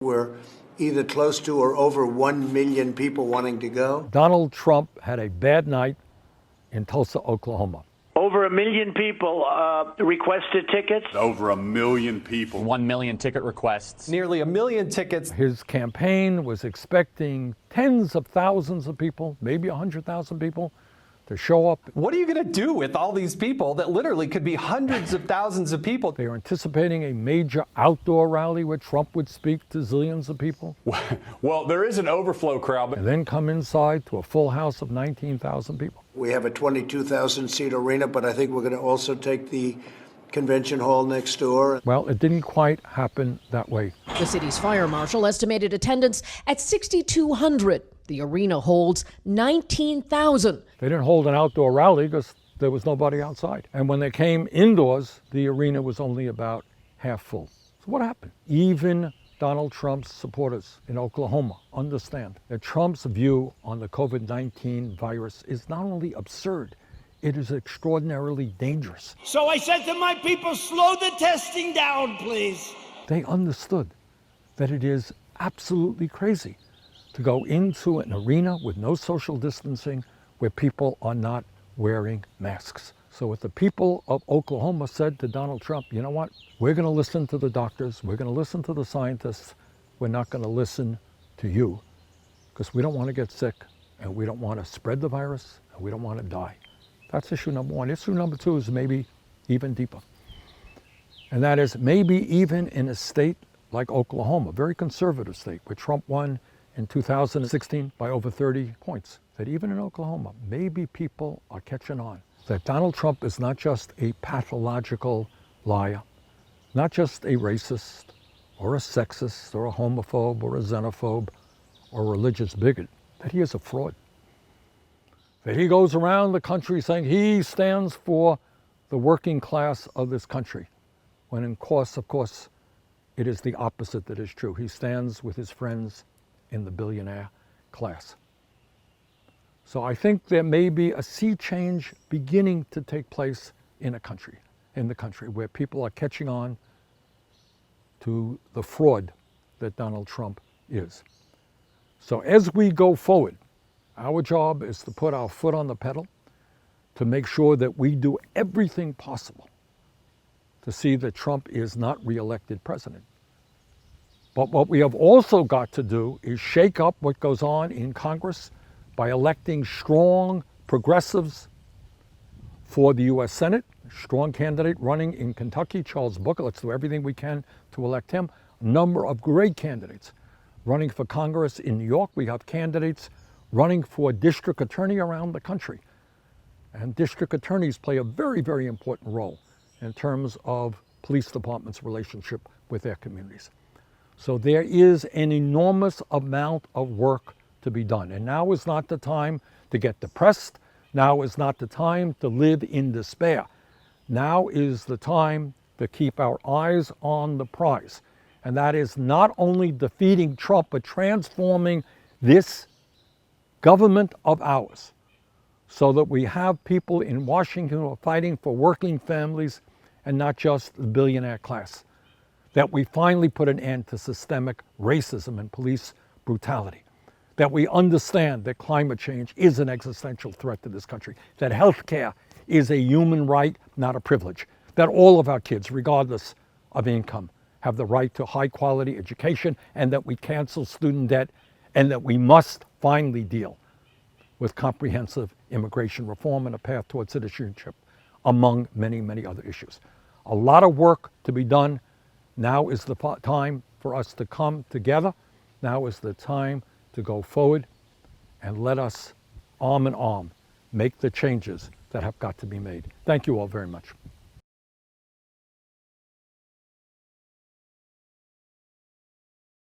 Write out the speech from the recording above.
We're either close to or over 1 million people wanting to go. Donald Trump had a bad night in Tulsa, Oklahoma. Over 1 million people requested tickets. Over 1 million people. 1 million ticket requests. Nearly 1 million tickets. His campaign was expecting tens of thousands of people, maybe 100,000 people, to show up. What are you going to do with all these people that literally could be hundreds of thousands of people? They were anticipating a major outdoor rally where Trump would speak to zillions of people. Well, there is an overflow crowd. And then come inside to a full house of 19,000 people. We have a 22,000-seat arena, but I think we're going to also take the convention hall next door. Well, it didn't quite happen that way. The city's fire marshal estimated attendance at 6,200. The arena holds 19,000. They didn't hold an outdoor rally because there was nobody outside. And when they came indoors, the arena was only about half full. So what happened? Even Donald Trump's supporters in Oklahoma understand that Trump's view on the COVID-19 virus is not only absurd, it is extraordinarily dangerous. So I said to my people, slow the testing down, please. They understood that it is absolutely crazy to go into an arena with no social distancing where people are not wearing masks. So what the people of Oklahoma said to Donald Trump, you know what? We're going to listen to the doctors. We're going to listen to the scientists. We're not going to listen to you because we don't want to get sick and we don't want to spread the virus and we don't want to die. That's issue number one. Issue number two is maybe even deeper. And that is maybe even in a state like Oklahoma, a very conservative state, where Trump won in 2016 by over 30 points, that even in Oklahoma, maybe people are catching on that Donald Trump is not just a pathological liar, not just a racist or a sexist or a homophobe or a xenophobe or a religious bigot, that he is a fraud. That he goes around the country saying he stands for the working class of this country, when of course, it is the opposite that is true. He stands with his friends in the billionaire class. So I think there may be a sea change beginning to take place in the country, where people are catching on to the fraud that Donald Trump is. So as we go forward, our job is to put our foot on the pedal, to make sure that we do everything possible to see that Trump is not reelected president. But what we have also got to do is shake up what goes on in Congress by electing strong progressives for the U.S. Senate, a strong candidate running in Kentucky, Charles Booker. Let's do everything we can to elect him. A number of great candidates running for Congress in New York. We have candidates running for district attorney around the country. And district attorneys play a very, very important role in terms of police departments' relationship with their communities. So there is an enormous amount of work to be done. And now is not the time to get depressed. Now is not the time to live in despair. Now is the time to keep our eyes on the prize. And that is not only defeating Trump, but transforming this government of ours so that we have people in Washington who are fighting for working families and not just the billionaire class. That we finally put an end to systemic racism and police brutality. That we understand that climate change is an existential threat to this country. That health care is a human right, not a privilege. That all of our kids, regardless of income, have the right to high quality education, and that we cancel student debt, and that we must finally deal with comprehensive immigration reform and a path toward citizenship, among many, many other issues. A lot of work to be done. Now is the time for us to come together. Now is the time to go forward and let us, arm in arm, make the changes that have got to be made. Thank you all very much.